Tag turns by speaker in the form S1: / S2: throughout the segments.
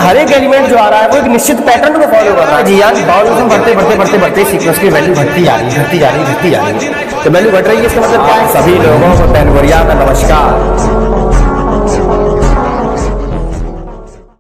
S1: हर एक एलिमेंट जो आ रहा है वो एक निश्चित पैटर्न को फॉलो कर रहा है। जी यार बाउलिज्म बढ़ते सीक्वेंस की वैल्यू घटती जा रही है। तो वैल्यू बढ़ रही है, इसका मतलब क्या है? सभी लोगों को तैनगोरिया का नमस्कार।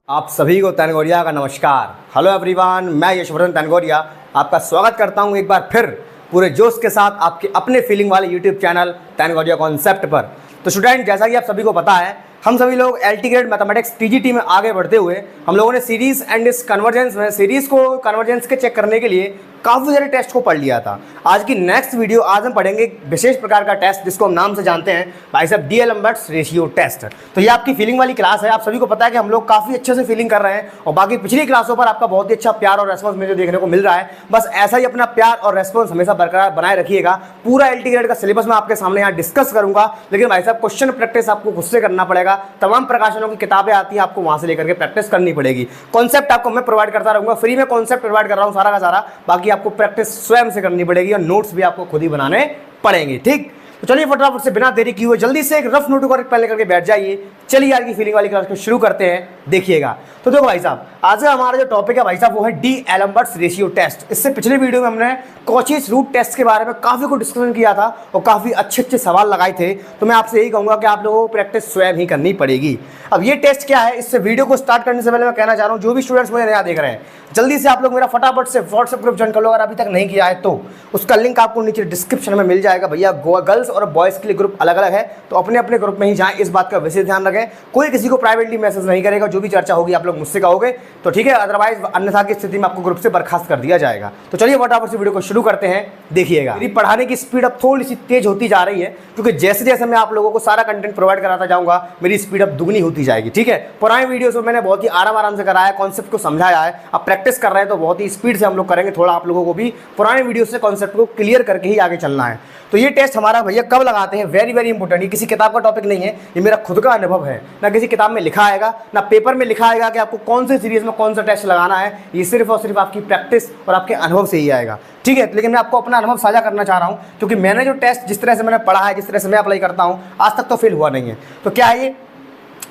S1: आप सभी को तैनगोरिया का नमस्कार। हेलो एवरीवन, मैं यशवर्धन तैनगोरिया आपका स्वागत करता हूं एक बार फिर पूरे जोश के साथ आपके अपने फीलिंग वाले यूट्यूब चैनल तैनगोरिया कॉन्सेप्ट पर। तो स्टूडेंट, जैसा कि आप सभी को पता है, हम सभी लोग एलटी ग्रेड मैथमेटिक्स टीजीटी में आगे बढ़ते हुए हम लोगों ने सीरीज एंड इस कन्वर्जेंस में सीरीज को कन्वर्जेंस के चेक करने के लिए काफ़ी सारे टेस्ट को पढ़ लिया था। आज की नेक्स्ट वीडियो आज हम पढ़ेंगे एक विशेष प्रकार का टेस्ट जिसको हम नाम से जानते हैं भाई साहब डी-एलम्बर्ट्स रेशियो टेस्ट। तो ये आपकी फीलिंग वाली क्लास है। आप सभी को पता है कि हम लोग काफ़ी अच्छे से फीलिंग कर रहे हैं और बाकी पिछली क्लासों पर आपका बहुत ही अच्छा प्यार और रेस्पॉन्स मुझे देखने को मिल रहा है। बस ऐसा ही अपना प्यार और रेस्पॉन्स हमेशा बरकरार बनाए रखिएगा। पूरा एलटी ग्रेड का सिलेबस मैं आपके सामने यहाँ डिस्कस करूंगा, लेकिन भाई साहब क्वेश्चन प्रैक्टिस आपको खुद से करना पड़ेगा। तमाम प्रकाशनों की किताबें आती हैं, आपको वहां से लेकर के प्रैक्टिस करनी पड़ेगी। कॉन्सेप्ट आपको मैं प्रोवाइड करता रहूंगा, फ्री में कॉन्सेप्ट प्रोवाइड कर रहा हूँ सारा का सारा। बाकी आपको प्रैक्टिस स्वयं से करनी पड़ेगी और नोट्स भी आपको खुद ही बनाने पड़ेंगे। ठीक, तो चलिए फटाफट से बिना देरी किए हुए जल्दी से एक रफ नोट और पेन लेकर के बैठ जाइए। चलिए आज की फीलिंग वाली क्लास को शुरू करते हैं। देखिएगा, तो देखो भाई साहब, आज का हमारा जो टॉपिक है भाई साहब वो है डी-एलम्बर्ट्स रेशियो टेस्ट। इससे पिछले वीडियो में हमने कॉचीज रूट टेस्ट के बारे में काफी कुछ डिस्कशन किया था और काफी अच्छे सवाल लगाए थे। तो मैं आपसे यही कहूंगा कि आप लोगों को प्रैक्टिस स्वयं ही करनी पड़ेगी। अब ये टेस्ट क्या है, इससे वीडियो को स्टार्ट करने से पहले मैं कहना चाह रहा हूँ जो भी स्टूडेंट्स मुझे नया देख रहे हैं, जल्दी से आप लोग मेरा फटाफट से व्हाट्सएप ग्रुप ज्वाइन कर लो। अगर अभी तक नहीं किया है तो उसका लिंक आपको नीचे डिस्क्रिप्शन में मिल जाएगा। भैया गर्ल्स और बॉयज़ के लिए ग्रुप अलग अलग है, तो अपने अपने ग्रुप में ही जाएं। इस बात का विशेष ध्यान रखें, कोई किसी को प्राइवेटली मैसेज नहीं करेगा। जो भी चर्चा होगी आप लोग मुझसे कहोगे तो ठीक है, अदरवाइज अन्यथा की स्थिति में आपको ग्रुप से बर्खास्त कर दिया जाएगा। तो चलिए फटाफट से वीडियो को शुरू करते हैं। देखिएगा, मेरी पढ़ाने की स्पीड अब थोड़ी सी तेज होती जा रही है, क्योंकि जैसे जैसे मैं आप लोगों को सारा कंटेंट प्रोवाइड कराता जाऊंगा मेरी स्पीड अब दुगनी होती जाएगी। ठीक है, पुराने वीडियोस में मैंने बहुत ही आराम से कराया, कॉन्सेप्ट को समझाया है। अब प्रैक्टिस कर रहे हैं तो बहुत ही स्पीड से हम लोग करेंगे। थोड़ा आप लोगों को भी पुराने वीडियो से कॉन्सेप्ट को क्लियर करके ही आगे चलना है। तो ये टेस्ट हमारा भैया कब लगाते हैं, वेरी इंपॉर्टेंट। ये किसी किताब का टॉपिक नहीं है, ये मेरा खुद का अनुभव है। ना किसी किताब में लिखा आएगा, ना पेपर में लिखा आएगा कि आपको कौन से सीरीज में कौन सा टेस्ट लगाना है। ये सिर्फ और सिर्फ आपकी प्रैक्टिस और आपके अनुभव से ही आएगा। ठीक है, लेकिन मैं आपको अपना अनुभव साझा करना चाह रहा हूँ, क्योंकि मैंने जो टेस्ट जिस तरह से मैंने पढ़ा है, जिस तरह से मैं अप्लाई करता हूँ, आज तक तो फेल हुआ नहीं है। तो क्या है ये,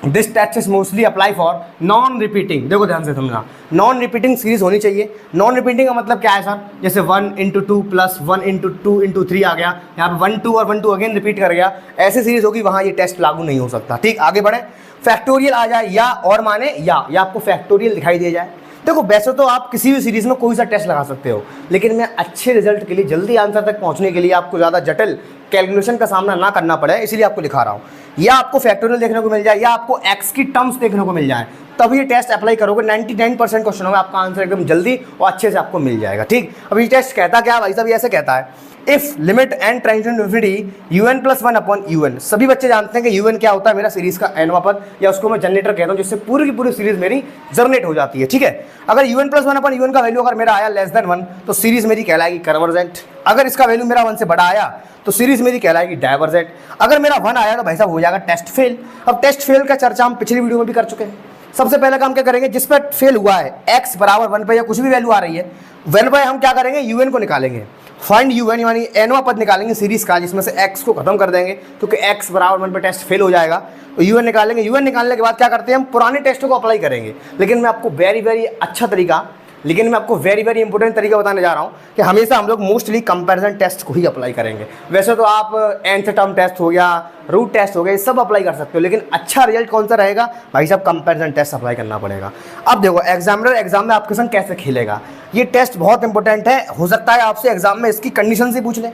S1: this test is mostly apply for non repeating. देखो ध्यान से समझना, नॉन रिपीटिंग सीरीज होनी चाहिए। नॉन रिपीटिंग का मतलब क्या है सर, जैसे 1 × 2 + 1 × 2 × 3 आ गया, यहाँ पे 1 2 और 1 2 अगेन रिपीट कर गया, ऐसी सीरीज होगी, वहाँ ये टेस्ट लागू नहीं हो सकता। ठीक, आगे बढ़े। फैक्टोरियल आ जाए या और माने या आपको फैक्टोरियल दिखाई दे जाए। देखो वैसे तो आप किसी भी सीरीज में कोई सा टेस्ट लगा सकते हो, लेकिन मैं अच्छे रिजल्ट के लिए, जल्दी आंसर तक पहुंचने के लिए, आपको ज़्यादा जटिल कैलकुलेशन का सामना ना करना पड़े, इसलिए आपको लिखा रहा हूँ। या आपको फैक्टोरियल देखने को मिल जाए या आपको एक्स की टर्म्स देखने को मिल जाए, तब ये टेस्ट अप्लाई करोगे। 99% क्वेश्चनों में आपका आंसर एकदम जल्दी और अच्छे से आपको मिल जाएगा। ठीक, अब ये टेस्ट कहता क्या भाई साहब, ये ऐसे कहता है, if limit n tending to infinity un + 1/un। सभी बच्चे जानते हैं कि un क्या होता है, मेरा सीरीज का nवां पद, या उसको मैं जनरेटर कहता हूं, जिससे पूरी की पूरी सीरीज मेरी जनरेट हो जाती है। ठीक है, अगर un + 1/un का वैल्यू अगर मेरा आया <1, तो सीरीज मेरी कहलाएगी कन्वर्जेंट। अगर इसका वैल्यू मेरा 1 से बड़ा आया तो सीरीज मेरी कहलाएगी डाइवर्जेंट। अगर मेरा 1 आया तो भाई साहब हो जाएगा टेस्ट फेल। अब टेस्ट फेल का चर्चा हम पिछली वीडियो में भी कर चुके हैं। सबसे पहला काम क्या करेंगे, जिस पर फेल हुआ है x = 1 पे या कुछ भी वैल्यू आ रही है, 1 पे हम क्या करेंगे, un को निकालेंगे। फाइंड un यानी nवां पद निकालेंगे सीरीज का, जिसमें से x को खत्म कर देंगे, क्योंकि x = 1 पे टेस्ट फेल हो जाएगा। तो un निकालेंगे। un निकालने के बाद क्या करते हैं, हम पुराने टेस्टों को अप्लाई करेंगे। लेकिन मैं आपको वेरी अच्छा तरीका, लेकिन मैं आपको वेरी इंपॉर्टेंट तरीका बताने जा रहा हूँ कि हमेशा हम लोग मोस्टली कंपैरिजन टेस्ट को ही अप्लाई करेंगे। वैसे तो आप nth टर्म टेस्ट हो गया, रूट टेस्ट हो गया, ये सब अप्लाई कर सकते हो, लेकिन अच्छा रिजल्ट कौन सा रहेगा भाई साहब, कंपैरिजन टेस्ट अप्लाई करना पड़ेगा। अब देखो एग्जामिनर एग्जाम में आपके संग कैसे खेलेगा, ये टेस्ट बहुत इंपॉर्टेंट है। हो सकता है आपसे एग्जाम में इसकी कंडीशन से पूछ ले,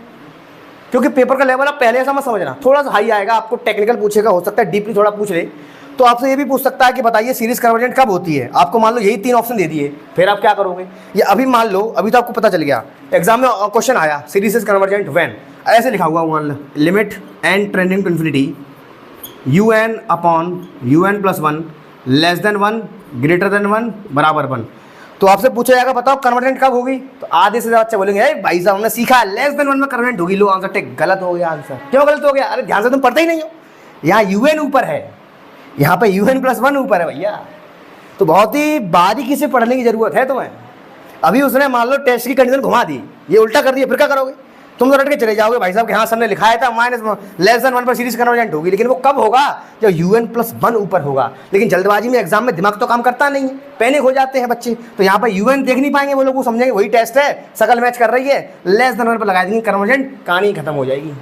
S1: क्योंकि पेपर का लेवल आप पहले ऐसा मत समझना, थोड़ा सा हाई आएगा, आपको टेक्निकल पूछेगा, हो सकता है डीपली थोड़ा पूछ ले। तो आपसे ये भी पूछ सकता है कि बताइए सीरीज कन्वर्जेंट कब होती है। आपको मान लो यही 3 ऑप्शन दे दिए, फिर आप क्या करोगे। या अभी मान लो, अभी तो आपको पता चल गया, एग्जाम में क्वेश्चन आया सीरीज इज कन्वर्जेंट व्हेन, ऐसे लिखा हुआ, मान लो limit n tending to infinity un/un + 1 <1 > 1 = 1। तो आपसे पूछा जाएगा बताओ कन्वर्जेंट कब होगी, तो आधे से ज़्यादा बच्चे बोलेंगे भाई साहब हमने सीखा है <1 में कन्वर्जेंट होगी। लो आंसर टेक, गलत हो गया आंसर। क्यों गलत हो गया, अरे ध्यान से तुम पढ़ते ही नहीं हो। यहाँ un ऊपर है, यहाँ पे un + 1 ऊपर है भैया, तो बहुत ही बारीकी से पढ़ने की जरूरत है तुम्हें। अभी उसने मान लो टेस्ट की कंडीशन घुमा दी, ये उल्टा कर दिया, फिर क्या करोगे। तुम तो रट के चले जाओगे भाई साहब कि हाँ सर ने लिखाया था -1 पर सीरीज कन्वर्जेंट होगी, लेकिन वो कब होगा? जब un+1 ऊपर होगा। लेकिन जल्दबाजी में एग्जाम में दिमाग तो काम करता नहीं है, पैनिक हो जाते हैं बच्चे, तो यहाँ पर un देख नहीं पाएंगे वो लोग, समझेंगे वही टेस्ट है, शकल मैच कर रही है, <1 पर लगा देंगे कन्वर्जेंट, कहानी खत्म हो जाएगी।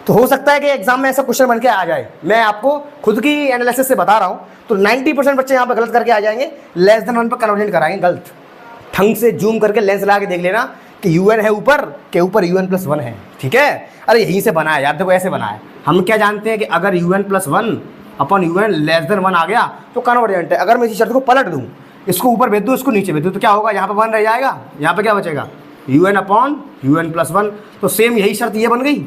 S1: तो हो सकता है कि एग्जाम में ऐसा क्वेश्चन बन के आ जाए। मैं आपको खुद की एनालिसिस से बता रहा हूँ, तो 90% बच्चे यहाँ पर गलत करके आ जाएंगे, <1 पर कन्वर्जेंट कराएंगे गलत। ढंग से जूम करके लेंस लगा के देख लेना कि un है ऊपर के ऊपर un+1 है, ठीक है? अरे यहीं से बना है यार, देखो ऐसे बना है। हम क्या जानते हैं कि अगर un+1 अपन un <1 आ गया तो कन्वर्जेंट है। अगर मैं इसी शर्त को पलट दूँ, इसको ऊपर भेज दूँ, इसको नीचे भेज दूँ, तो क्या होगा? यहाँ पर 1 रह जाएगा, यहाँ पर क्या बचेगा? un+1, तो सेम यही शर्त ये बन गई,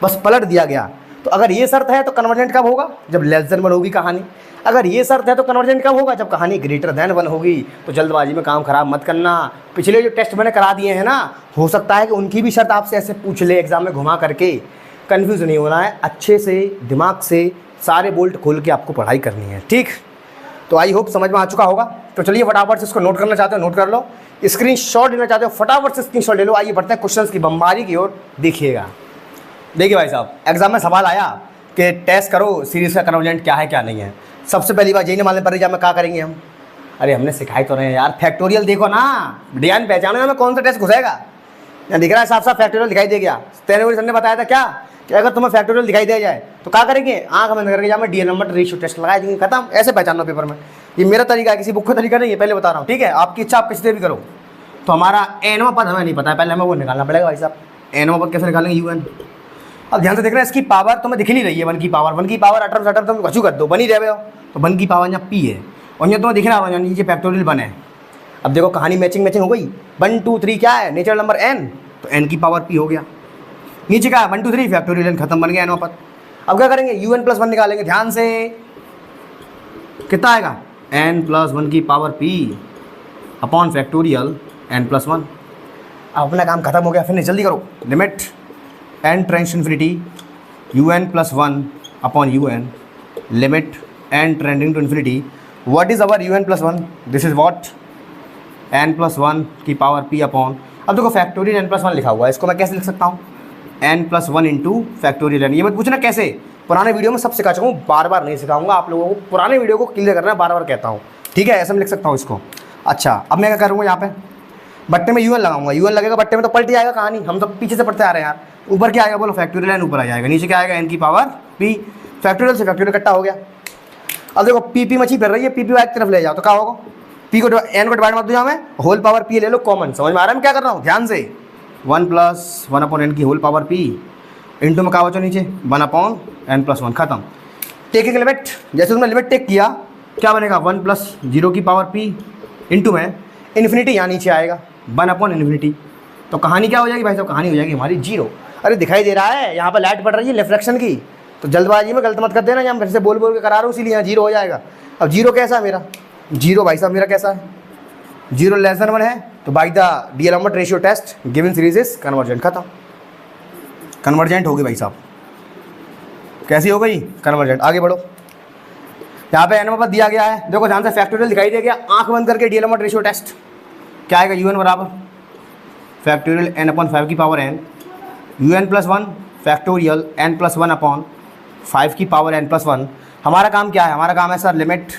S1: बस पलट दिया गया। तो अगर ये शर्त है तो कन्वर्जेंट कब होगा? जब <1 होगी कहानी। अगर ये शर्त है तो कन्वर्जेंट कब होगा? जब कहानी <1 होगी। तो जल्दबाजी में काम खराब मत करना। पिछले जो टेस्ट मैंने करा दिए हैं ना, हो सकता है कि उनकी भी शर्त आपसे ऐसे पूछ ले एग्जाम में घुमा करके। कन्फ्यूज़ नहीं होना है, अच्छे से दिमाग से सारे बोल्ट खोल के आपको पढ़ाई करनी है, ठीक? तो आई होप समझ में आ चुका होगा। तो चलिए फटाफट से इसको नोट करना चाहते हो नोट कर लो, स्क्रीनशॉट लेना चाहते हो फटाफट से स्क्रीनशॉट ले लो। आइए बढ़ते हैं क्वेश्चन की बमबारी की ओर। देखिएगा, देखिए भाई साहब, एग्जाम में सवाल आया कि टेस्ट करो सीरीज का कन्वर्जेंट क्या है क्या नहीं है। सबसे पहली बात यही ना मालूम पड़ रही में क्या करेंगे हम। अरे हमने सिखाई तो रहे हैं यार, फैक्टोरियल देखो ना, ध्यान पहचानो हमें कौन सा टेस्ट घुसेगा। यहाँ दिख रहा है साफ साफ फैक्टोरियल दिखाई दे गया। सर ने बताया था क्या कि अगर तुम्हें फैक्टोरियल दिखाई दे जाए तो क्या करेंगे? आँख बंद करके जाओ, डीएन नंबर रेशियो टेस्ट लगा देंगे, खत्म। ऐसे पहचानो पेपर में। ये मेरा तरीका है, किसी बुक का तरीका नहीं है, पहले बता रहा हूँ, ठीक है? आपकी इच्छा आप किसी भी करो। तो हमारा nवां पद हमें नहीं पता है, पहले हमें वो निकालना पड़ेगा भाई साहब। nवां पद कैसे निकालेंगे? un। अब ध्यान से देखना, इसकी पावर तुम्हें दिख नहीं रही है, 1 की पावर अटर तुम घसू कर दो, बनी रहे हो। तो 1 की पावर यहाँ p है, और यहाँ तुम्हें दिख रहा है नीचे फैक्टोरियल 1 है। अब देखो कहानी मैचिंग हो गई। 1 2 3 क्या है? नेचुरल नंबर n, तो n की पावर p हो गया। नीचे क्या है? 1 2 3 फैक्टोरियल n, खत्म, बन गया nवां पद। अब क्या करेंगे? un+1 निकालेंगे। ध्यान से, कितना आएगा? n+1 की power p upon factorial n+1। अब अपना काम खत्म हो गया, फिर जल्दी करो। Limit n tends to infinity un+1 upon un, limit n tending to infinity. What is our un+1? This is what n+1 की पावर p अपॉन, अब देखो फैक्टोरियल n+1 लिखा हुआ है, इसको मैं कैसे लिख सकता हूँ? n+1 into factorial n। ये मत पूछना कैसे, पुराने वीडियो में सब सिखा चुका हूँ, बार बार नहीं सिखाऊंगा आप लोगों को। पुराने वीडियो को क्लियर करना, बार बार कहता हूँ, ठीक है? ऐसे मैं लिख सकता हूँ इसको। अच्छा, अब मैं क्या करूँगा? यहाँ पे बट्टे में un लगाऊंगा। un लगेगा बट्टे में तो पलट जाएगा कहानी। हम तो पीछे से पढ़ते आ रहे हैं यार। ऊपर क्या आएगा बोलो? फैक्टोरियल n ऊपर आ जाएगा। नीचे क्या आएगा? n की पावर p। फैक्टोरियल से फैक्टोरियल इकट्ठा हो गया। अब देखो p मछली फिर रही है, p एक तरफ ले जाओ तो क्या होगा? p को n को डिवाइड मत दो, यहाँ में होल पावर p ले लो कॉमन। समझ में आ रहा है मैं क्या कर रहा हूँ? ध्यान से, 1+1 अपॉन n की होल पावर p इंटू में क्या बचो नीचे 1 अपॉन n+1, खत्म। टेकिंग लिमिट, जैसे तुमने लिमिट टेक किया क्या बनेगा? 1+0 की पावर p इंटू में इन्फिनिटी, यहाँ नीचे आएगा 1 अपॉन इन्फिनिटी। तो कहानी क्या हो जाएगी भाई साहब? कहानी हो जाएगी हमारी 0। अरे दिखाई दे रहा है यहाँ पर लाइट पड़ रही है रिफ्लेक्शन की, तो जल्दबाजी में गलत मत कर देना। यहाँ फिर से बोल के करा रहा हूँ, इसीलिए यहाँ 0 हो जाएगा। अब 0 कैसा है मेरा? 0 भाई साहब मेरा कैसा है? 0<1 है, तो by the D'Alembert ratio test given series is convergent, खत्म। कन्वर्जेंट होगी भाई साहब। कैसी हो गई? कन्वर्जेंट। आगे बढ़ो, यहाँ पे n दिया गया है, देखो ध्यान से फैक्टोरियल दिखाई दे गया। आंख बंद करके डीएलएमबर्ट रेशियो टेस्ट क्या आएगा? un बराबर फैक्टोरियल n/5 की power n, un+1 factorial n+1 upon 5 की पावर n+1। हमारा काम क्या है? हमारा काम है sir limit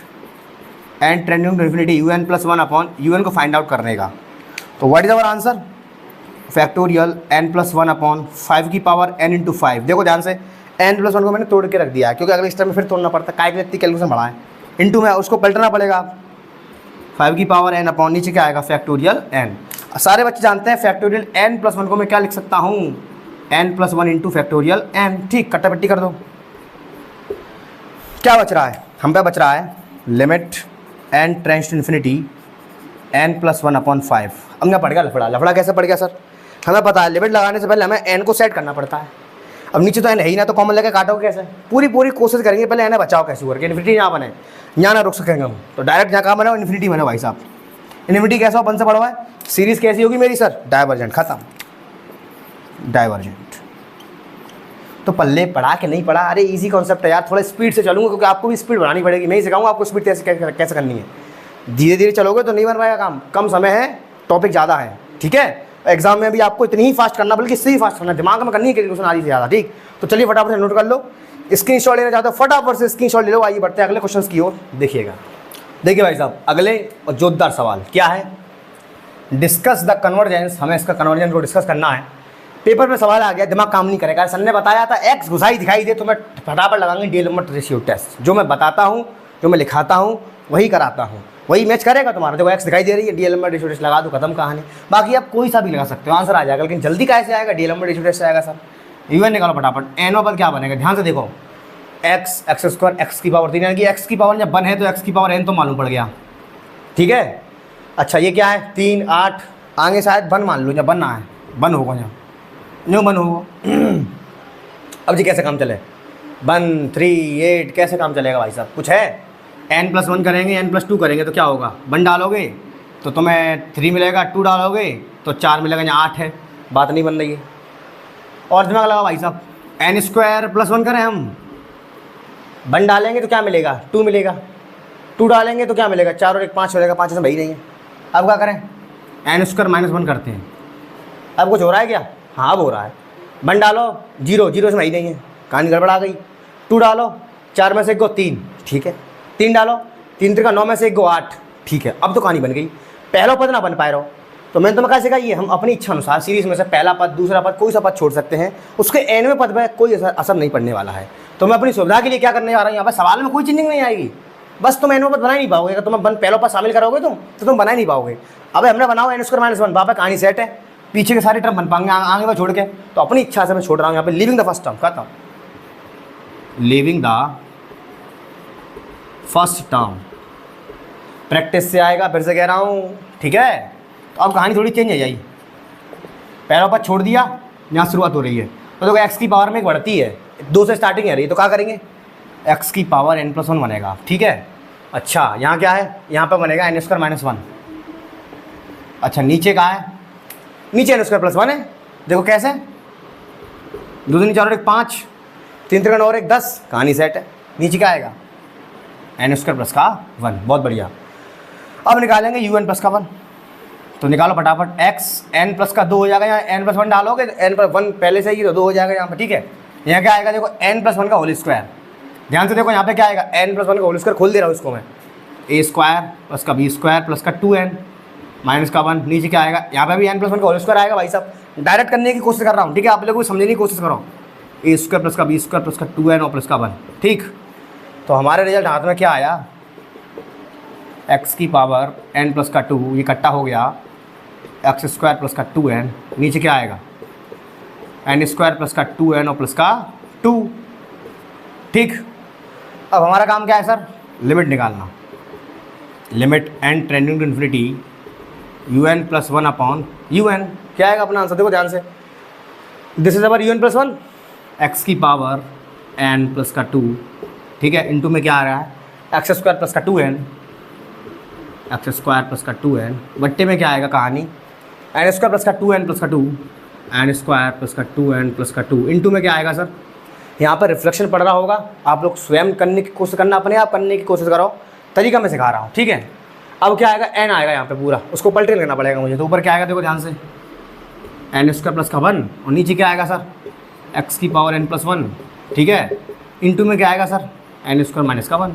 S1: n tending to infinity un+1 upon un को फाइंड आउट करने का। तो what is our answer? Factorial n+1 upon 5 की पावर n इंटू 5। देखो ध्यान से, n+1 को मैंने तोड़ के रख दिया है, क्योंकि अगले स्टेप में फिर तोड़ना पड़ता है, काय इतनी कैलकुलेशन बढ़ा है। इंटू में उसको पलटना पड़ेगा, 5 की पावर n अपॉन नीचे क्या आएगा? Factorial n। सारे बच्चे जानते हैं फैक्टोरियल n+1 को मैं क्या लिख सकता हूँ? n+1 into factorial n। ठीक, कट्टा पट्टी कर दो। क्या बच रहा है? हम पे बच रहा है limit n tends to infinity n+1 upon 5। अब मैं पड़ गया लफड़ा। लफड़ा कैसे पड़ गया सर? हमें पता है लिमिट लगाने से पहले हमें n को सेट करना पड़ता है। अब नीचे तो n है ही ना, तो कॉमन लेके काटोगे कैसे? पूरी कोशिश करेंगे पहले n बचाओ कैसे करके इन्फिनिटी यहाँ बने, यहाँ ना रुक सकेंगे हम। तो डायरेक्ट यहाँ कहाँ बने? इन्फिनिटी बने भाई साहब। इन्फिनिटी कैसा हो? 1 से बड़ा हुआ है। सीरीज कैसी होगी मेरी सर? डाइवर्जेंट, खत्म, डाइवर्जेंट। तो पल्ले पढ़ा के नहीं पढ़ा? अरे इजी कॉन्सेप्ट है यार, थोड़ा स्पीड से चलूँगा क्योंकि आपको भी स्पीड बढ़ानी पड़ेगी। मैं ही सिखाऊंगा आपको स्पीड कैसे करनी है। धीरे धीरे चलोगे तो नहीं बन पाएगा काम, कम समय है, टॉपिक ज़्यादा है, ठीक है? एग्जाम में भी आपको इतनी ही फास्ट करना, बल्कि इससे ही फास्ट करना, दिमाग में करनी है कैलकुलेशन आधी से ज़्यादा। ठीक, तो चलिए फटाफट से नोट कर लो। स्क्रीनशॉट लेना चाहते हो फटाफट से स्क्रीनशॉट ले लो। आइए बढ़ते हैं अगले क्वेश्चन की ओर। देखिएगा, देखिए भाई साहब, अगले और जोरदार सवाल क्या है, डिस्कस द कन्वर्जेंस। हमें इसका कन्वर्जेंस को डिस्कस करना है। पेपर में सवाल आ गया, दिमाग काम नहीं करेगा। सर ने बताया था एक्स घुसाई दिखाई दे तो मैं फटाफट लगाऊंगी डीएलएम रेशियो टेस्ट। जो मैं बताता हूँ, जो मैं लिखाता हूँ, वही कराता हूँ, वही मैच करेगा तुम्हारा। देखो एक्स दिखाई दे रही है, डीएलएम रेशियो टेस्ट लगा दो, खत्म कहानी। बाकी आप कोई सा भी लगा सकते हो, आंसर आ जाएगा। लेकिन जल्दी कैसे आएगा, डीएलएम रेशियो टेस्ट आएगा सर। यूएन निकालो फटाफट। एन पर क्या बनेगा, ध्यान से देखो, एक्स एक्स स्क्वायर एक्स की पावर 3, यानी कि एक्स की पावर जब 1 है तो एक्स की पावर एन तो मालूम पड़ गया। ठीक है, अच्छा ये क्या है, 3 8, आगे शायद 1 मान लो, जब 1 ना है 1 होगा, जब न्यू 1 होगा। अब जी कैसे काम चले, 1 3 8 कैसे काम चलेगा भाई साहब, कुछ है। n+1 करेंगे, n+2 करेंगे तो क्या होगा, 1 डालोगे तो तुम्हें 3 मिलेगा, 2 डालोगे तो 4 मिलेगा, यहाँ 8 है, बात नहीं बन रही है। और दिमाग लगाओ भाई साहब, n² + 1 करें हम, 1 डालेंगे तो क्या मिलेगा, 2 मिलेगा, 2 डालेंगे तो क्या मिलेगा, 4 और 1 5 मिलेगा, 5 इसमें भाई नहीं है। अब क्या करें, n² - 1 करते हैं। अब कुछ हो रहा है क्या, हाँ अब हो रहा है। 1 डालो 0, 0 इसमें ही नहीं है, कहानी गड़बड़ आ गई। 2 डालो 4 में से 1 को 3, ठीक है। 3 डालो 3 3 का 9 में से 1 को 8, ठीक है। अब तो कहानी बन गई। पहला पद ना बन पाए रहो तो मैंने तुम्हें कैसे कहा, ये हम अपनी इच्छा अनुसार सीरीज में से पहला पद, दूसरा पद, कोई सा पद छोड़ सकते हैं, उसके एनवें पद में कोई असर नहीं पड़ने वाला है। तो मैं अपनी सुविधा के लिए क्या करने जा रहा हूँ, यहाँ पर सवाल में कोई चेंजिंग नहीं आएगी, बस तुम एनवें पद बना ही नहीं पाओगे। अगर तुम पहला पद शामिल करोगे तुम बना ही नहीं पाओगे। अब हमने बनाओ n² - 1, वहाँ पर कहानी सेट है, पीछे के सारे टर्म बन पाएंगे आगे में छोड़ के। तो अपनी इच्छा से मैं छोड़ रहा हूँ यहाँ पे लिविंग द फर्स्ट टर्म, कहता हूँ living the first term. Practice से आएगा, फिर से कह रहा हूँ, ठीक है। तो अब कहानी थोड़ी चेंज हो जाएगी। पहला पद छोड़ दिया, यहाँ शुरुआत हो रही है, तो देखो एक्स की पावर में एक बढ़ती है, 2 से स्टार्टिंग आ रही है, तो क्या करेंगे, एक्स की पावर n+1 बनेगा, ठीक है। अच्छा यहाँ क्या है, यहाँ पर बनेगा n² - 1। अच्छा नीचे कहाँ है, नीचे n² + 1 है, देखो कैसे, 2 दूनी 4 और 1 5, 3 3 9 और 1 10, कहानी सेट है। नीचे क्या आएगा, n² + 1, बहुत बढ़िया। अब निकालेंगे un + 1, तो निकालो फटाफट। x n+2 हो जाएगा, यहाँ n+1 डालोगे तो n+1 पहले से ही तो 2 हो जाएगा यहाँ पर, ठीक है। यहाँ क्या आएगा, देखो n+1 का होल स्क्वायर। ध्यान से देखो यहाँ पे क्या आएगा, n+1 का होल स्क्वायर, खोल दे रहा हूँ इसको मैं, a² + b² + 2n - 1। नीचे क्या आएगा, यहाँ पे भी n+1 का होल स्क्वायर आएगा भाई साहब। डायरेक्ट करने की कोशिश कर रहा हूँ, ठीक है, आप लोगों को समझने की कोशिश करो। a² + b² + 2n और +1, ठीक। तो हमारे रिजल्ट हाथ में क्या आया, x की पावर n+2, ये इकट्ठा हो गया, x² + 2n, नीचे क्या आएगा, n² + 2n और +2, ठीक। अब हमारा काम क्या है सर, लिमिट निकालना। Limit n tending to infinity un + 1/un, क्या आएगा अपना आंसर, देखो ध्यान से, this is our un + 1, x की पावर n+2, ठीक है, इनटू में क्या आ रहा है, x² + 2n, x² + 2n, बट्टे में क्या आएगा कहानी, n² + 2n + 2, n² + 2n + 2, into में क्या आएगा सर, यहाँ पर रिफ्लेक्शन पड़ रहा होगा, आप लोग स्वयं करने की कोशिश करना, अपने आप करने की कोशिश करो, तरीका मैं सिखा रहा हूँ, ठीक है। अब क्या आएगा, n आएगा यहाँ पे पूरा, उसको पलटे करना पड़ेगा मुझे। तो ऊपर क्या आएगा, देखो ध्यान से, n² + 1, और नीचे क्या आएगा सर, x की पावर n+1, ठीक है, इनटू में क्या आएगा सर, n² - 1।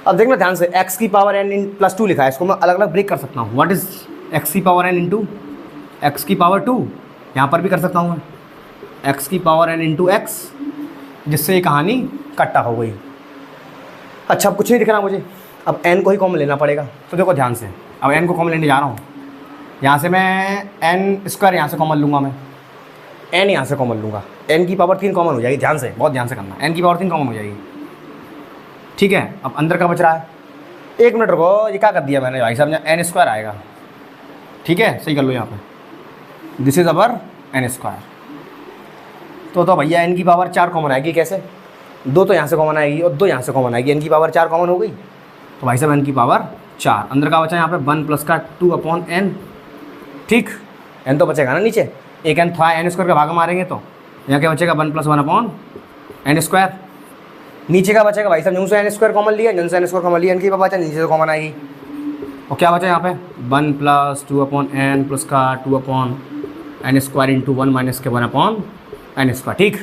S1: अब देखना ध्यान से, x की पावर n+2 लिखा है, इसको मैं अलग अलग ब्रेक कर सकता हूँ। व्हाट इज x की पावर n इंटू x की पावर 2, यहाँ पर भी कर सकता हूँ मैं, x की पावर n इंटू x, जिससे ये कहानी कट्टा हो गई। अच्छा अब कुछ नहीं दिख रहा मुझे, अब n को ही कॉमन लेना पड़ेगा। तो देखो ध्यान से, अब n को कॉमन लेने जा रहा हूँ, यहाँ से मैं n² यहाँ से कॉमन लूँगा, मैं n यहाँ से कॉमन लूँगा, n की पावर 3 कॉमन हो जाएगी। ध्यान से, बहुत ध्यान से करना, n की पावर 3 कॉमन हो जाएगी, ठीक है। अब अंदर का बच रहा है, 1 मिनट रुको, ये क्या कर दिया मैंने भाई साहब, n² आएगा, ठीक है, सही कर लो यहाँ पे, दिस इज अवर n²। तो भैया n की पावर 4 कॉमन आएगी, कैसे, 2 तो यहाँ से कॉमन आएगी और 2 यहाँ से कॉमन आएगी, n की पावर 4 कॉमन हो गई। तो भाई साहब n की पावर 4, अंदर का बचा यहाँ पे 1 + 2/n, ठीक, n तो बचेगा ना नीचे, एक n था, n² का भाग मारेंगे तो यहाँ क्या बचेगा, 1 + 1/n²। नीचे का बचेगा भाई साहब, यूँ से n² कॉमन लिया, जन से n² कॉमन लिया, n की पावर बचा, नीचे से कॉमन आएगी। और क्या बचा यहाँ पे, 1 + 2/n + 2/n N square into 1 minus के 1 अपॉन एन स्क्वायर। ठीक,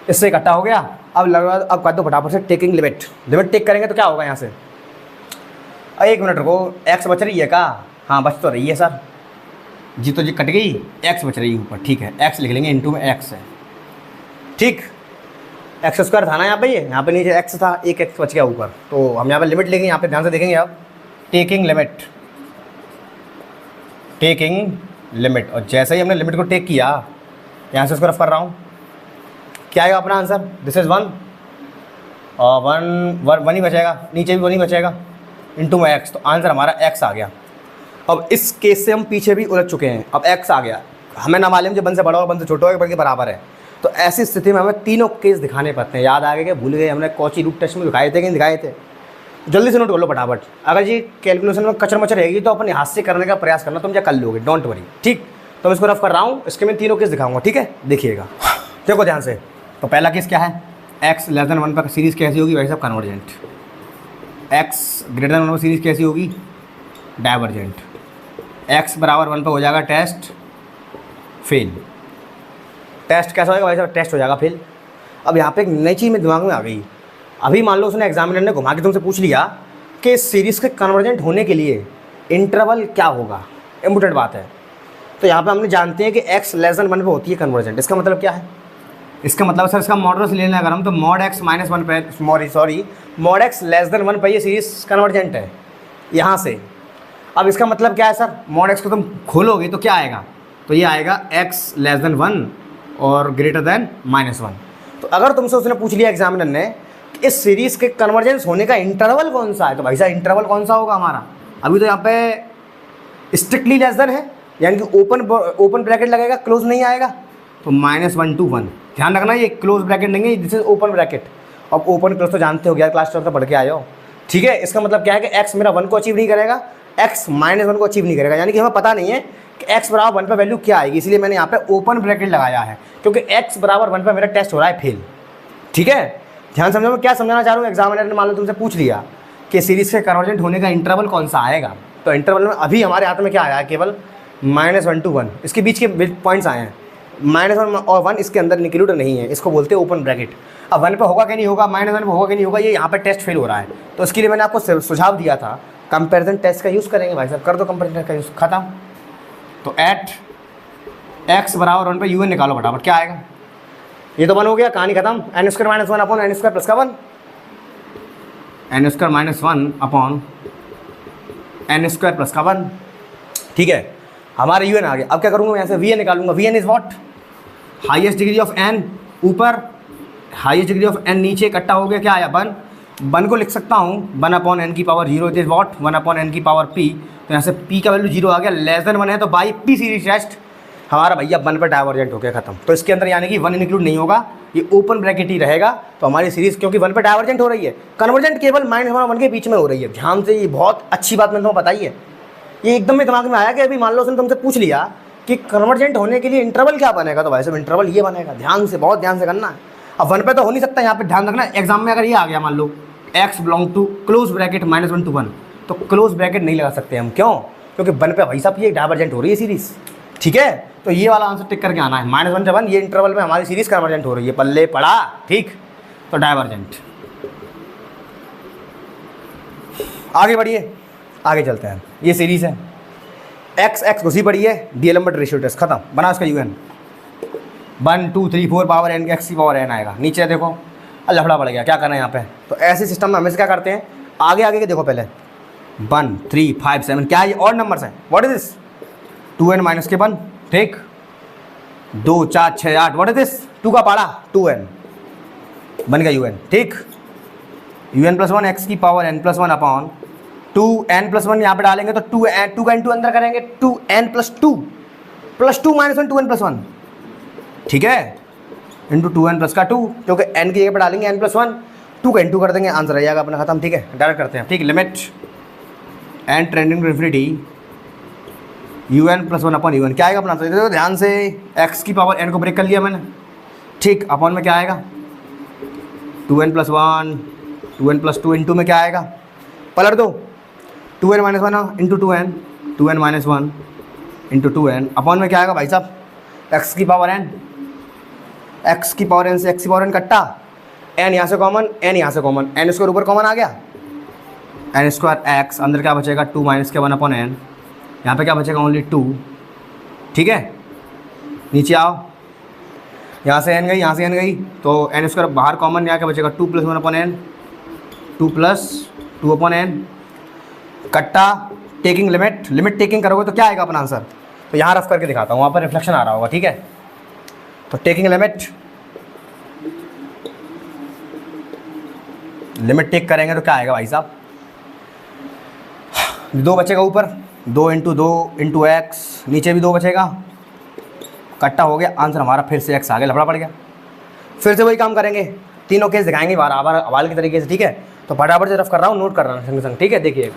S1: इससे इकट्ठा हो गया। अब लगा, अब कर दो फटाफट से टेकिंग लिमिट। लिमिट टेक करेंगे तो क्या होगा यहाँ से, एक मिनट रुको, एक्स बच रही है का? हाँ बच तो रही है सर, जी तो जी कट गई, एक्स बच रही है ऊपर। ठीक है, एक्स लिख लेंगे, इंटू में एक्स है। ठीक, एक्स स्क्वायर था ना यहाँ पे, ये यहाँ पे नीचे एक्स था, एक एक्स बच गया ऊपर, तो हम यहाँ पे लिमिट लेंगे, यहाँ पे ध्यान से देखेंगे आप, टेकिंग लिमिट, टेकिंग लिमिट। और जैसे ही हमने लिमिट को टेक किया, यहाँ से उसको रफ कर रहा हूँ, क्या आएगा अपना आंसर, दिस इज़ 1 और 1 ही बचेगा, नीचे भी 1 ही बचेगा, इंटू में एक्स, तो आंसर हमारा एक्स आ गया। अब इस केस से हम पीछे भी उलझ चुके हैं, अब एक्स आ गया, हमें ना मालूम जो 1 से बड़ा और 1 से छोटा हो बल्कि बराबर है, तो ऐसी स्थिति में हमें तीनों केस दिखाने पड़ते हैं। याद आ गए क्या, भूल गए? हमने कौची रूट टेस्ट में दिखाए थे कि नहीं दिखाए थे? जल्दी से नोट कर लो फटाफट। अगर ये कैलकुलेशन में कचर मचर रहेगी तो अपन हाथ से करने का प्रयास करना, तुम क्या कर लोगे, डोंट वरी। ठीक, तो मैं इसको रफ कर रहा हूँ, इसके मैं तीनों केस दिखाऊंगा। ठीक है, देखिएगा, देखो ध्यान से। तो पहला केस क्या है, एक्स लेस देन 1 पर सीरीज़ कैसी होगी भाई साहब, कन्वर्जेंट। एक्स ग्रेटर देन 1 पर सीरीज़ कैसी होगी, डाइवर्जेंट। एक्स बराबर 1 पर हो जाएगा टेस्ट फेल। टेस्ट कैसा होगा भाई साहब, टेस्ट हो जाएगा फेल। अब यहाँ पे एक नई चीज़ में दिमाग में आ गई। अभी मान लो उसने एग्जामिनर ने घुमा के तुमसे पूछ लिया कि सीरीज़ के कन्वर्जेंट होने के लिए इंटरवल क्या होगा, इम्पोर्टेंट बात है। तो यहाँ पे हमने जानते हैं कि एक्स लेस देन 1 पे होती है कन्वर्जेंट। इसका मतलब क्या है, इसका मतलब सर इसका मॉडुलस लेना अगर हम, तो मॉड एक्स माइनस 1 पे, मॉड एक्स लेस देन 1 पे ये सीरीज़ कन्वर्जेंट है यहाँ से। अब इसका मतलब क्या है सर, मॉड एक्स को तुम खोलोगे तो क्या आएगा, तो ये आएगा एक्स लेस देन 1 और ग्रेटर देन -1। तो अगर तुमसे उसने पूछ लिया एग्जामिनर ने कि इस सीरीज़ के कन्वर्जेंस होने का इंटरवल कौन सा है, तो भाई साहब इंटरवल कौन सा होगा हमारा, अभी तो यहाँ पे स्ट्रिक्टली लेस देन है, यानी कि ओपन ब्रैकेट लगेगा, क्लोज नहीं आएगा, तो -1 to 1। ध्यान रखना ये क्लोज ब्रैकेट नहीं है, दिस इज ओपन ब्रैकेट। अब ओपन क्लोज तो जानते हो, गया क्लास 12 पढ़ के आए हो। ठीक है, इसका मतलब क्या है कि एक्स मेरा 1 को अचीव नहीं करेगा, एक्स -1 को अचीव नहीं करेगा, यानी कि हमें पता नहीं है कि एक्स बराबर 1 पर वैल्यू क्या आएगी, इसलिए मैंने यहाँ पे ओपन ब्रैकेट लगाया है, क्योंकि एक्स बराबर 1 पर मेरा टेस्ट हो रहा है फेल। ठीक है, ध्यान समझो मैं क्या समझाना चाह रहा हूँ। एग्जामिनर ने मान लो तुमसे पूछ लिया कि सीरीज के कन्वर्जेंट होने का इंटरवल कौन सा आएगा, तो इंटरवल में अभी हमारे हाथ में क्या आया है, केवल -1 to 1, इसके बीच के पॉइंट्स आए हैं। -1 और 1 इसके अंदर इंक्लूड नहीं है, इसको बोलते हैं ओपन ब्रैकेट। अब 1 पे होगा कि नहीं होगा, -1 पे होगा कि नहीं होगा, ये यहाँ पे टेस्ट फेल हो रहा है, तो इसके लिए मैंने आपको सुझाव दिया था कंपैरिजन टेस्ट का यूज़ करेंगे। भाई साहब कर दो कंपैरिजन टेस्ट का यूज़, खत्म। तो एट एक्स बराबर 1 पे UN निकालो फटाफट, क्या आएगा, ये तो 1 हो गया, कहानी खत्म। n² - 1 upon n² + 1, n² - 1 upon n² + 1। ठीक है, हमारे UN आ गया। अब क्या करूँगा मैं, यहाँ से VN निकालूंगा। VN is what, highest degree of n ऊपर, हाईएस्ट डिग्री ऑफ n नीचे, इकट्ठा हो गया, क्या आया 1 को लिख सकता हूँ 1 अपॉन n की power 0 is what 1 upon n की पावर p। तो यहाँ से p का वैल्यू 0 आ गया, लेस देन 1 है तो बाई p सीरीज टेस्ट हमारा भैया 1 पर डाइवर्जेंट हो गया, खत्म। तो इसके अंदर यानी कि 1 इंक्लूड नहीं होगा, ये ओपन ब्रैकेट ही रहेगा। तो हमारी सीरीज क्योंकि 1 पर डाइवर्जेंट हो रही है, कन्वर्जेंट केवल -1 और 1 के बीच में हो रही है। ध्यान से, ये बहुत अच्छी बात मैंने तुम्हें बताई है, ये एकदम में दिमाग में आया कि अभी मान लो उसने तुमसे पूछ लिया कि कन्वर्जेंट होने के लिए इंटरवल क्या बनेगा, तो भाई साहब इंटरवल ये बनेगा। ध्यान से, बहुत ध्यान से करना है। अब 1 पे तो हो नहीं सकता, यहाँ पे ध्यान रखना। एग्जाम में अगर ये आ गया मान लो x belong to close bracket -1 to 1, तो क्लोज ब्रैकेट नहीं लगा सकते हम, क्यों, क्योंकि 1 पे भाई साहब ये डाइवर्जेंट हो रही है सीरीज। ठीक है, तो ये वाला आंसर टिक करके आना है, -1 से 1 ये इंटरवल में हमारी सीरीज कन्वर्जेंट हो रही है, पल्ले पड़ा। ठीक, तो डाइवर्जेंट। आगे बढ़िए, आगे चलते हैं। ये सीरीज है, x घुसी पड़ी है, डीएलएम्बर्ट रेशियो टेस्ट, खत्म, बना उसका UN 1 2 3 4 पावर n x की पावर n आएगा। नीचे देखो लफड़ा पड़ गया, क्या करना है यहाँ पे। तो ऐसे सिस्टम में हमेशा क्या करते हैं, आगे आगे के देखो, पहले 1 3 5 7, क्या है ये और नंबर्स हैं, what is this 2n minus के 1, ठीक, 2 4 6 8, व्हाट इज दिस 2 का पारा 2n, बन गया UN। ठीक, UN + 1 x की पावर n + 1 अपॉन 2n + 1 यहाँ पे डालेंगे तो 2 का इंटू अंदर करेंगे, 2n + 2 + 2 -1 2n + 1, ठीक है, इंटू 2n + 2, क्योंकि n की जगह पर डालेंगे n + 1, 2 का इंटू कर देंगे, आंसर आ जाएगा अपना, खत्म। ठीक है, डायरेक्ट करते हैं। ठीक, limit n tending to infinity UN + 1 upon UN, क्या आएगा अपना आंसर, देखो ध्यान से, x की पावर n को ब्रेक कर लिया मैंने। ठीक, अपॉन में क्या आएगा 2n + 1 2n + 2 इंटू में क्या आएगा, पलट दो 2n - 1 into 2n 2n - 1 into 2n, upon में क्या आएगा भाई साहब एक्स की पावर एन, एक्स की पावर एन से एक्स की पावर एन कट्टा, एन यहाँ से कॉमन, एन यहाँ से कॉमन, एन स्क्वायर ऊपर कॉमन आ गया, एन स्क्वायर एक्स, अंदर क्या बचेगा 2 माइनस के 1 अपॉन एन, यहाँ पे क्या बचेगा ओनली 2। ठीक है, नीचे आओ, यहाँ से एन गई, यहाँ से एन गई, तो एन स्क्वायर बाहर कॉमन, यहाँ क्या बचेगा 2 + 1 अपॉन एन, 2 + 2 अपॉन एन कट्टा, टेकिंग लिमिट, लिमिट टेकिंग करोगे तो क्या आएगा अपना आंसर। तो यहाँ रफ करके दिखाता हूँ, वहाँ पर रिफ्लेक्शन आ रहा होगा। ठीक है, तो टेकिंग लिमिट, लिमिट टेक करेंगे तो क्या आएगा भाई साहब, 2 बचेगा ऊपर, 2 × 2 × x, नीचे भी 2 बचेगा, कट्टा हो गया, आंसर हमारा फिर से x आ गया, लफड़ा पड़ गया। फिर से वही काम करेंगे, तीनों केस दिखाएंगे बराबर हवाले के तरीके से। ठीक है, तो फटाफट से रफ कर रहा हूँ, नोट कर रहा हूँ संग संग। ठीक है, देखिए,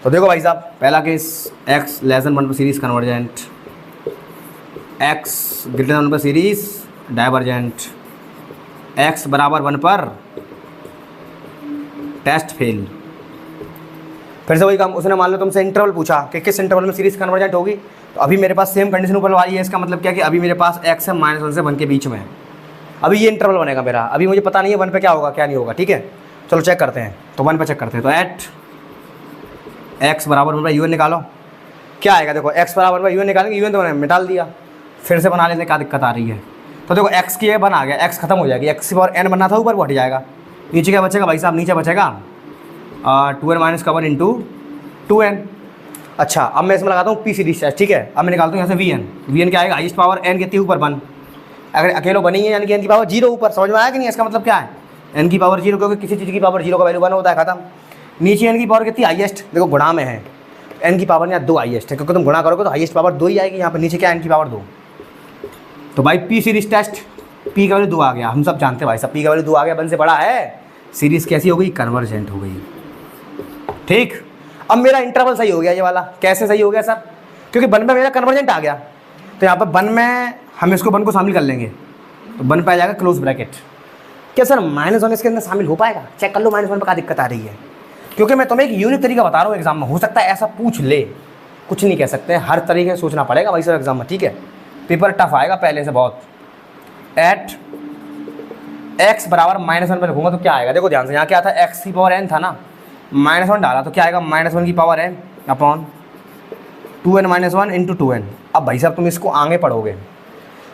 S1: तो देखो भाई साहब, पहला केस x < 1 पर सीरीज कन्वर्जेंट, x > 1 पर सीरीज डाइवर्जेंट, x = 1 पर टेस्ट फेल। फिर से वही काम, उसने मान लो तुमसे इंटरवल पूछा कि किस इंटरवल में सीरीज कन्वर्जेंट होगी, तो अभी मेरे पास सेम कंडीशन ऊपर वाली है। इसका मतलब क्या कि अभी मेरे पास x है -1 से 1 के बीच में है, अभी ये इंटरवल बनेगा मेरा, अभी मुझे पता नहीं है 1 पे क्या होगा क्या नहीं होगा। ठीक है, चलो चेक करते हैं, तो 1 पे चेक करते हैं। तो एट x = 1 UN निकालो, क्या आएगा, देखो x = 1 UN निकालेंगे, UN तो मैंने मिटाल दिया, फिर से बना लेते, क्या दिक्कत आ रही है। तो देखो x की बन आ गया, x खत्म हो जाएगी, x की पावर n बनना था ऊपर, वो हट जाएगा, नीचे क्या बचेगा भाई साहब, नीचे बचेगा 2n - 1 × 2n। अच्छा, अब मैं इसमें लगाता हूँ p सीरीज टेस्ट। ठीक है, अब मैं निकालता हूँ यहाँ से vn क्या आएगा, हाईएस्ट पावर n कितनी ऊपर 1, अगर अकेलो बनी है यानी कि n की पावर 0 ऊपर, समझ में आया कि नहीं। इसका मतलब क्या है, n की पावर 0, क्योंकि किसी चीज़ की पावर 0 का वैल्यू 1 होता है, खत्म। नीचे n की पावर कितनी, हाईएस्ट, देखो गुणा में है, n की पावर यहाँ 2 हाईएस्ट है, क्योंकि तुम गुणा करोगे तो हाईएस्ट पावर 2 ही आएगी, यहाँ पर नीचे क्या n की पावर 2। तो भाई p सीरीज टेस्ट, p का वैल्यू 2 आ गया, हम सब जानते हैं भाई साहब, p का वैल्यू 2 आ गया, 1 से बड़ा है, सीरीज कैसी हो गई, कन्वर्जेंट हो गई। ठीक, अब मेरा इंटरवल सही हो गया, ये वाला कैसे सही हो गया सर, क्योंकि 1 में मेरा कन्वर्जेंट आ गया, तो यहाँ पर 1 में हम इसको 1 को शामिल कर लेंगे, तो 1 पे आ जाएगा क्लोज ब्रैकेट। क्या सर -1 इसके अंदर शामिल हो पाएगा, चेक कर लो -1 पर क्या दिक्कत आ रही है, क्योंकि मैं तुम्हें एक यूनिक तरीका बता रहा हूँ एग्जाम में, हो सकता है ऐसा पूछ ले, कुछ नहीं कह सकते, हर तरीके से सोचना पड़ेगा भाई सर एग्जाम में। ठीक है, पेपर टफ आएगा पहले से बहुत। एट x = -1 पर लिखूंगा तो क्या आएगा, देखो ध्यान से, यहाँ क्या था, x की पावर n था ना, -1 डाला तो क्या आएगा, -1 की power n upon 2n - 1 × 2n। अब भाई साहब तुम इसको आगे पढ़ोगे,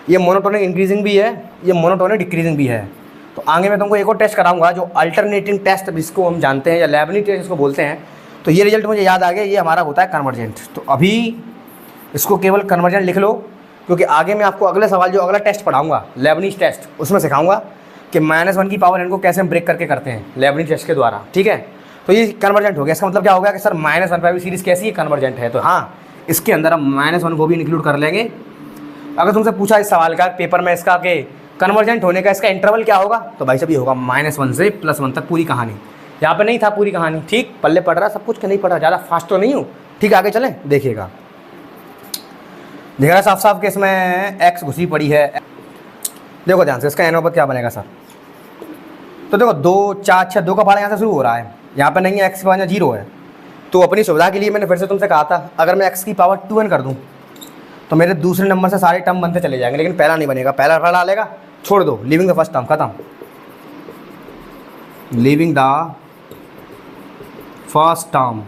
S1: ये मोनोटोनिक इंक्रीजिंग भी है, ये मोनोटोनिक डिक्रीजिंग भी है, तो आगे मैं तुमको एक और टेस्ट कराऊंगा जो अल्टरनेटिंग टेस्ट जिसको हम जानते हैं, या लेबनिज़ टेस्ट जिसको बोलते हैं। तो ये रिजल्ट मुझे याद आ गया, ये हमारा होता है कन्वर्जेंट। तो अभी इसको केवल कन्वर्जेंट लिख लो, क्योंकि आगे मैं आपको अगले सवाल जो अगला टेस्ट पढ़ाऊंगा लेबनिज़ टेस्ट, उसमें सिखाऊंगा कि -1 की पावर n को कैसे हम ब्रेक करके करते हैं लेबनिज़ टेस्ट के द्वारा। ठीक है, तो ये कन्वर्जेंट हो गया, इसका मतलब क्या हो गया कि सर -1 पर भी सीरीज़ कैसी है, कन्वर्जेंट है। तो हाँ, इसके अंदर हम -1 को भी इंक्लूड कर लेंगे। अगर तुमसे पूछा इस सवाल का पेपर में इसका कि कन्वर्जेंट होने का इसका इंटरवल क्या होगा, तो भाई साहब ये होगा -1 से +1 तक पूरी कहानी। यहाँ पे नहीं था पूरी कहानी, ठीक, पल्ले पढ़ रहा सब कुछ, नहीं पढ़ रहा, ज़्यादा फास्ट तो नहीं हूँ। ठीक, आगे चलें, देखिएगा, दिख रहा साफ साफ कि इसमें x घुसी पड़ी है। देखो ध्यान से, इसका n ओवर क्या बनेगा सर, तो देखो 2 4 6 2 का फाड़ा यहाँ से शुरू हो रहा है, यहाँ पे नहीं है, x की पावर 0 है। तो अपनी सुविधा के लिए मैंने फिर से तुमसे कहा था, अगर मैं x की पावर 2n कर दूँ तो मेरे दूसरे नंबर से सारे टर्म बनते चले जाएंगे, लेकिन पहला नहीं बनेगा, पहला फड़ा लेगा, छोड़ दो, लिविंग द फर्स्ट टर्म, खत्म, लिविंग द फर्स्ट टर्म।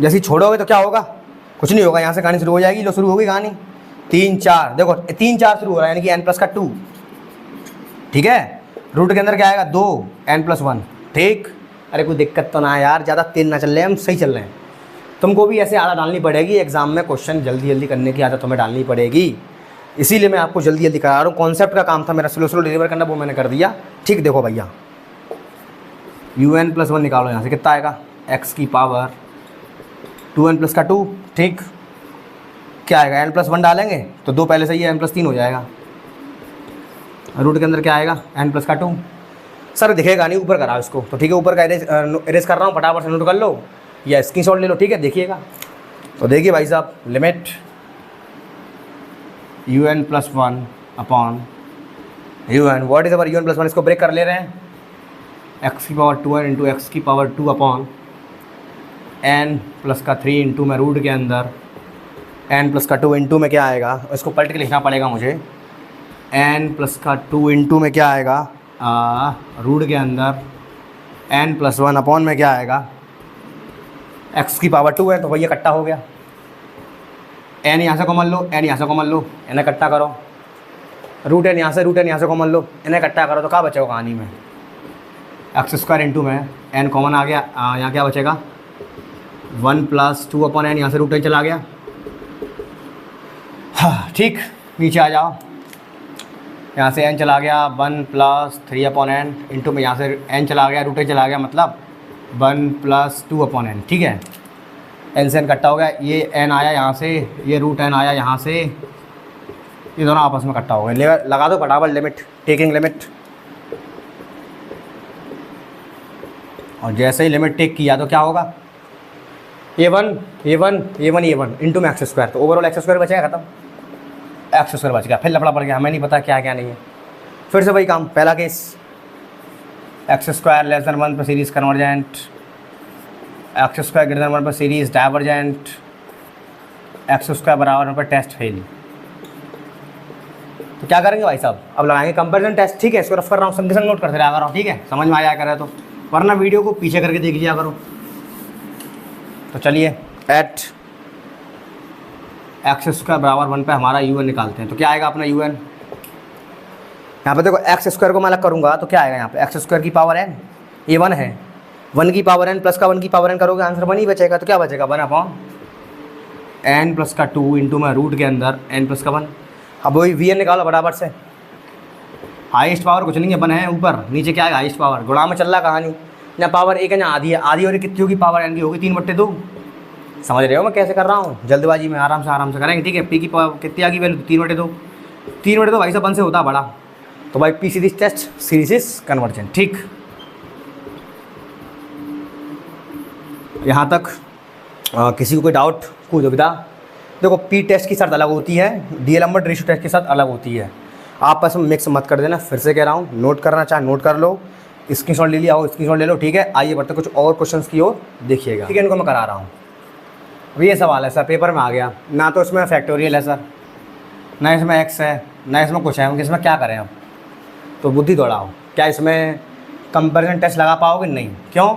S1: जैसे ही छोड़ोगे तो क्या होगा, कुछ नहीं होगा, यहाँ से कहानी शुरू हो जाएगी, लो शुरू होगी कहानी 3 4, देखो 3 4 शुरू हो रहा है, यानी कि n+2। ठीक है, रूट के अंदर क्या आएगा 2 n+1। ठीक, अरे कोई दिक्कत तो ना है यार, ज़्यादा तेज ना चल रहे हैं हम, सही चल रहे हैं। तुमको भी ऐसे आदत डालनी पड़ेगी, एग्जाम में क्वेश्चन जल्दी जल्दी करने की आदत तुम्हें डालनी पड़ेगी, इसीलिए मैं आपको जल्दी जल्दी करा रहा हूँ। कॉन्सेप्ट का काम था मेरा स्लो स्लो डिलीवर करना, वो मैंने कर दिया। ठीक, देखो भैया un+1 निकालो, यहाँ से कितना आएगा, x की पावर 2n + 2। ठीक, क्या आएगा, n+1 डालेंगे तो 2 पहले से ही है, n+3 हो जाएगा, रूट के अंदर क्या आएगा n + 2। सर दिखेगा नहीं, ऊपर करा इसको, तो ठीक है, ऊपर का एरेज कर रहा हूँ, फटाफट से नोट कर लो या स्क्रीनशॉट ले लो। ठीक है, देखिएगा, तो देखिए भाई साहब, limit un+1 upon un, what is our un+1, इसको ब्रेक कर ले रहे हैं, x की पावर 2n × x की पावर 2 अपॉन n + 3 × मैं रूट के अंदर एन प्लस का 2 इंटू में क्या आएगा, इसको पलट के लिखना पड़ेगा मुझे। एन प्लस का 2 इंटू में क्या आएगा, रूट के अंदर एन प्लस 1 अपॉन में क्या आएगा, एक्स की पावर 2 है तो भैया इकट्ठा हो गया। एन यहाँ से कॉमन लो, एन यहाँ से कॉमन लो, इन्हें इकट्ठा करो। रूट एन यहाँ से, रूट एन यहाँ से कॉमन लो, इन्हें इकट्ठा करो तो क्या बचेगा कहानी में, एक्स स्क्वायर इंटू में एन कॉमन आ गया, यहाँ क्या बचेगा 1 प्लस 2 अपॉन एन, यहाँ से रूट एन चला गया। हाँ ठीक, नीचे आ जाओ, यहाँ से एन चला गया 1 प्लस 3 अपॉन एन इंटू में यहाँ से एन चला गया, रूट एन चला गया, मतलब 1 प्लस 2 अपॉन एन। ठीक है, एन से एन इकट्ठा हो गया, ये एन आया यहाँ से, ये रूट एन आया यहाँ से, ये दोनों आपस में इकट्ठा हो गए। लगा दो फटाफट लिमिट, टेकिंग लिमिट, और जैसे ही लिमिट टेक किया तो क्या होगा, a1 इंटू में एक्स स्क्वायर, तो ओवरऑल एक्स स्क्वायर बचेगा, खत्म, एक्स स्क्वायर बच गया। फिर लफड़ा पड़ गया, हमें नहीं पता क्या क्या नहीं है। फिर से वही काम, पहला case x square less than 1 पर series convergent, x square greater than 1 पर सीरीज़ डाइवर्जेंट, एक्स स्क्वायर बराबर 1 पर टेस्ट फेल। तो क्या करेंगे भाई साहब, अब लगाएंगे कंपैरिजन टेस्ट। ठीक है, इसको रफ कर रहा हूँ, संग संग नोट करते रहा करो, ठीक है, समझ में आया करे तो, वरना वीडियो को पीछे करके देख लिया करो। तो चलिए, एट एक्स स्क्वायर बराबर 1 पे हमारा यू एन निकालते हैं। तो क्या आएगा अपना यू एन, यहाँ पे देखो एक्स स्क्वायर को मैं अलग करूँगा तो क्या आएगा, यहाँ पे एक्स स्क्वायर की पावर एन, ये 1 है, 1 की पावर एन प्लस का 1 की पावर एन करोगे, आंसर 1 ही बचेगा। तो क्या बचेगा 1 अपॉन एन प्लस का 2 इंटू में रूट के अंदर एन प्लस का 1। अब वही वी एन निकालो बराबर से, हाईएस्ट पावर कुछ नहीं है, 1 है ऊपर, नीचे क्या है हाईएस्ट पावर, गुणा में चल रहा कहानी, ना पावर 1 है ना आधी है, आधी और कितनी होगी पावर एन की होगी 3/2। समझ रहे हो मैं कैसे कर रहा हूँ, जल्दबाजी में आराम से करेंगे। ठीक है, पी की पावर कितनी आ गई वैल्यू 3/2, 3/2 भाई साहब 1 से होता बड़ा, तो भाई p series test series is convergent. ठीक, यहाँ तक किसी को कोई डाउट कोई दुविधा, देखो पी टेस्ट की शर्त अलग होती है, डी एल एम्बर्ट रेशियो टेस्ट की शर्त अलग होती है, आप बस मिक्स मत कर देना। फिर से कह रहा हूँ, नोट करना चाहे नोट कर लो, स्क्रीनशॉट ले लिया हो स्क्रीनशॉट ले लो। ठीक है, आइए बढ़ते कुछ और क्वेश्चंस की ओर देखिएगा। ठीक है, इनको मैं करा रहा हूँ। अब ये सवाल है सर, पेपर में आ गया, ना तो इसमें फैक्टोरियल है सर, ना इसमें एक्स है, ना इसमें कुछ है, इसमें क्या करें अब, तो बुद्धि दौड़ाओ, क्या इसमें कंपैरिजन टेस्ट लगा पाओगे, नहीं, क्यों,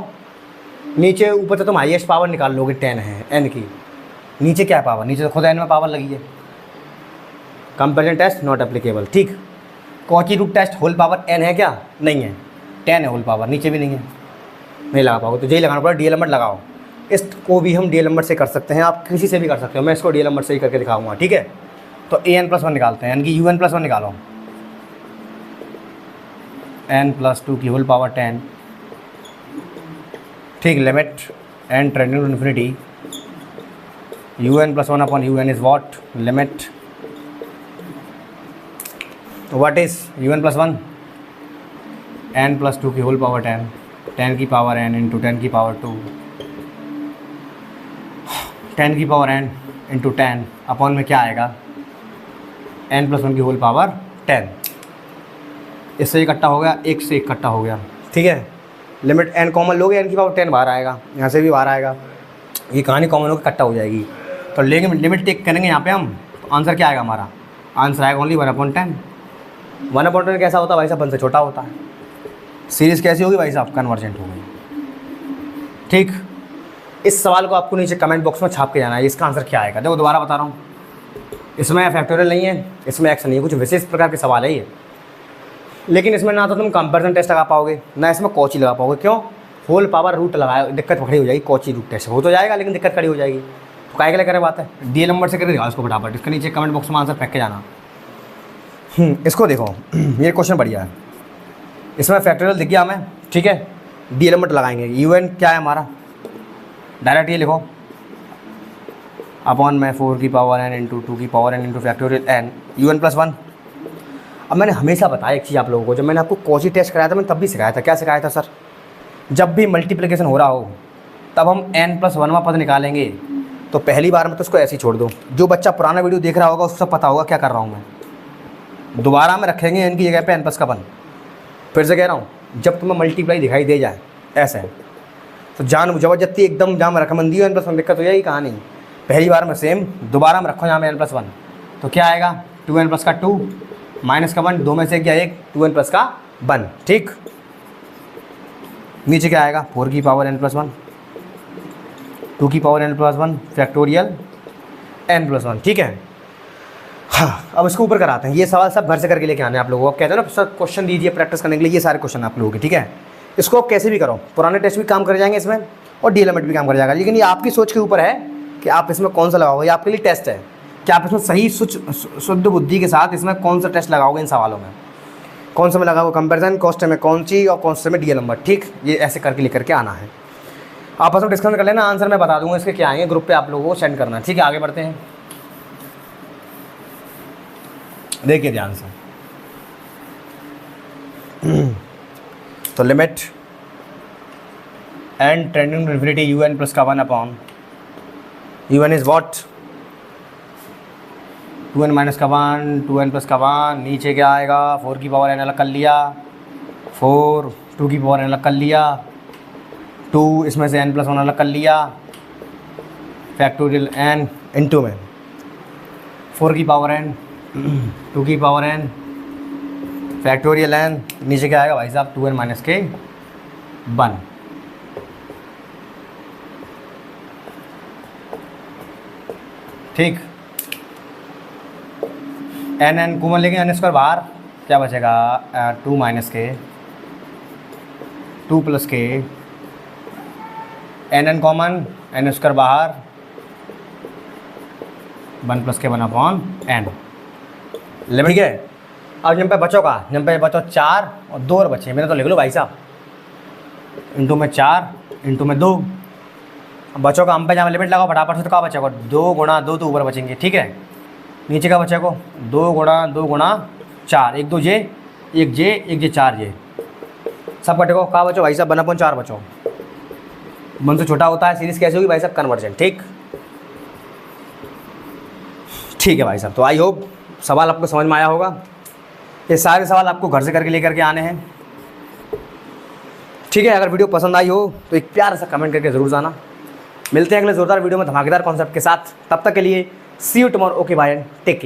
S1: नीचे ऊपर से तुम हाईएस्ट पावर निकाल लोगे 10 है एन की, नीचे क्या पावर, नीचे तो खुद एन में पावर लगी है, कंपैरिजन टेस्ट नॉट एप्लीकेबल। ठीक, Cauchy root test whole power n है क्या, नहीं है, 10 है होल पावर, नीचे भी नहीं है, नहीं लगा पाओगे, तो यही लगाना पड़ेगा, डी एल एम्बर्ट लगाओ। इसको भी हम डी एल एम्बर्ट से कर सकते हैं, आप किसी से भी कर सकते हो, मैं इसको डी एल एम्बर्ट से ही करके दिखाऊंगा। ठीक है, तो ए एन प्लस 1 निकालते हैं, यानी कि यू एन प्लस 1 निकालो, एन प्लस 2 की होल पावर 10। ठीक, limit n tending to infinity, u n plus 1 upon u n is what, limit what is u n plus 1, n plus 2 की whole power 10, 10 की power n into 10 की power 2, 10 की power n into 10 upon में क्या आएगा, N plus 1 की whole power 10। इससे इकट्ठा हो गया, एक से इकट्ठा हो गया। ठीक है, लिमिट एन कॉमन लोगे, एन की पावर 10 बाहर आएगा, यहाँ से भी बाहर आएगा, ये कहानी कॉमन होकर इकट्ठा हो जाएगी। तो लेंगे लिमिट टेक करेंगे यहाँ पे हम, तो आंसर क्या आएगा हमारा, आंसर आएगा ओनली 1/10। 1/10 कैसा होता है भाई साहब, 1 से छोटा होता है। सीरीज़ कैसी होगी भाई साहब, कन्वर्जेंट होगी। ठीक, इस सवाल को आपको नीचे कमेंट बॉक्स में छाप के जाना है, इसका आंसर क्या आएगा। देखो दोबारा बता रहा हूँ, इसमें फैक्टोरियल नहीं है, इसमें एक्स नहीं है, कुछ विशेष प्रकार के सवाल है ये, लेकिन इसमें ना तो तुम कंपैरिजन टेस्ट लगा पाओगे, ना इसमें कॉची लगा पाओगे। क्यों, होल पावर रूट लगाए, दिक्कत खड़ी हो जाएगी, कॉची रूट टेस्ट हो तो जाएगा लेकिन दिक्कत खड़ी हो जाएगी। तो काय के लिए करे बात है, डी एल नंबर से करके दिखाओ इसको फटाफट, इसके नीचे कमेंट बॉक्स में आंसर फेंक के जाना। इसको देखो, ये क्वेश्चन बढ़िया है, इसमें फैक्टोरियल दिख गया हमें। ठीक है, डी एल नंबर लगाएंगे, यू एन क्या है हमारा, डायरेक्ट ये लिखो अपॉन में 4 की पावर एन इंटू 2 की power n into factorial n, u n plus 1। अब मैंने हमेशा बताया एक चीज़ आप लोगों को, जब मैंने आपको कॉची टेस्ट कराया था मैंने तब भी सिखाया था, क्या सिखाया था सर, जब भी मल्टीप्लिकेशन हो रहा हो तब हम n प्लस 1वां पद निकालेंगे, तो पहली बार में तो उसको ऐसे ही छोड़ दो। जो बच्चा पुराना वीडियो देख रहा होगा उसको सब पता होगा क्या कर रहा हूँ मैं, दोबारा में रखेंगे n की जगह पे n प्लस का 1। फिर से कह रहा हूँ, जब तुम्हें मल्टीप्लाई दिखाई दे जाए ऐसे तो जान जबरदस्ती एकदम जाम रकमंदी हो n प्लस 1, दिक्कत हो जाएगी कहाँ नहीं। पहली बार में सेम, दोबारा में रखो यहाँ में n+1, तो क्या आएगा 2n प्लस का 2 माइनस का 1, 2 में से क्या 1, 2n प्लस का 1। ठीक, नीचे क्या आएगा 4 की पावर n+1, 2 की पावर n+1 फैक्टोरियल n+1। ठीक है, हाँ अब इसको ऊपर कराते हैं। ये सवाल सब घर से करके लेके आने आप लोगों को। कहते हैं ना सर क्वेश्चन दीजिए प्रैक्टिस करने के लिए, ये सारे क्वेश्चन आप लोगों के। ठीक है, इसको कैसे भी करो, पुराने टेस्ट भी काम कर जाएंगे इसमें और डी एलिमेंट भी काम कर जाएगा, लेकिन ये आपकी सोच के ऊपर है कि आप इसमें कौन सा लगाओगे। ये आपके लिए टेस्ट है कि आप इसमें सही शुद्ध बुद्धि के साथ इसमें कौन सा टेस्ट लगाओगे। इन सवालों में कौन सा में लगाओगे कंपेरिजन, कॉस्ट में कौन सी और कौन से में डी एलिमेंट। ठीक, ये ऐसे करके लेकर के आना है। आपस में डिस्कशन कर लेना, आंसर मैं बता दूंगा इसके क्या आएंगे, ग्रुप पे आप लोगों को सेंड करना। ठीक है, आगे बढ़ते हैं। देखिए ध्यान से, तो limit n tending to infinity un plus का 1 upon un is what 2n minus का 1, 2n प्लस का 1, नीचे क्या आएगा 4 की पावर n अलग कर लिया, 4, 2 की पावर n अलग कर लिया, 2 इसमें से n+1 अलग कर लिया, फैक्टोरियल n इंटू में 4 की पावर n, 2 की पावर n, फैक्टोरियल n, नीचे क्या आएगा भाई साहब 2n माइनस के 1। ठीक, n कॉमन लेंगे, n स्क्वायर बाहर क्या बचेगा 2 माइनस के 2 प्लस के n कॉमन, n स्क्वायर बाहर 1 प्लस के 1 अपॉन n। लिमिट ठीक है। अब यहाँ पे बचो का, यहाँ पे बचो 4 और 2 और बचे, मेरे तो लिख लो भाई साहब, इंटू में 4 इंटू में 2। बचो का हम पे जहाँ लिमिट लगाओ फटाफट से, तो क्या बचेगा 2 गुणा 2 तो ऊपर बचेंगे। ठीक है, नीचे का बचेगा 2 गुणा 4, 1 2 जे, 1 जे 1 जे 4 जे, सब कटेगा। कहाँ बचो भाई साहब 1/4 बचो। 1 से छोटा होता है, सीरीज कैसे होगी भाई साहब कन्वर्जेंट। ठीक, ठीक है भाई साहब, तो आई होप सवाल आपको समझ में आया होगा। ये सारे सवाल आपको घर से करके लेकर के आने हैं। ठीक है, अगर वीडियो पसंद आई हो तो एक प्यार सा कमेंट करके ज़रूर जाना। मिलते हैं अगले जोरदार वीडियो में धमाकेदार कॉन्सेप्ट के साथ, तब तक के लिए see you tomorrow. Okay bye and take care.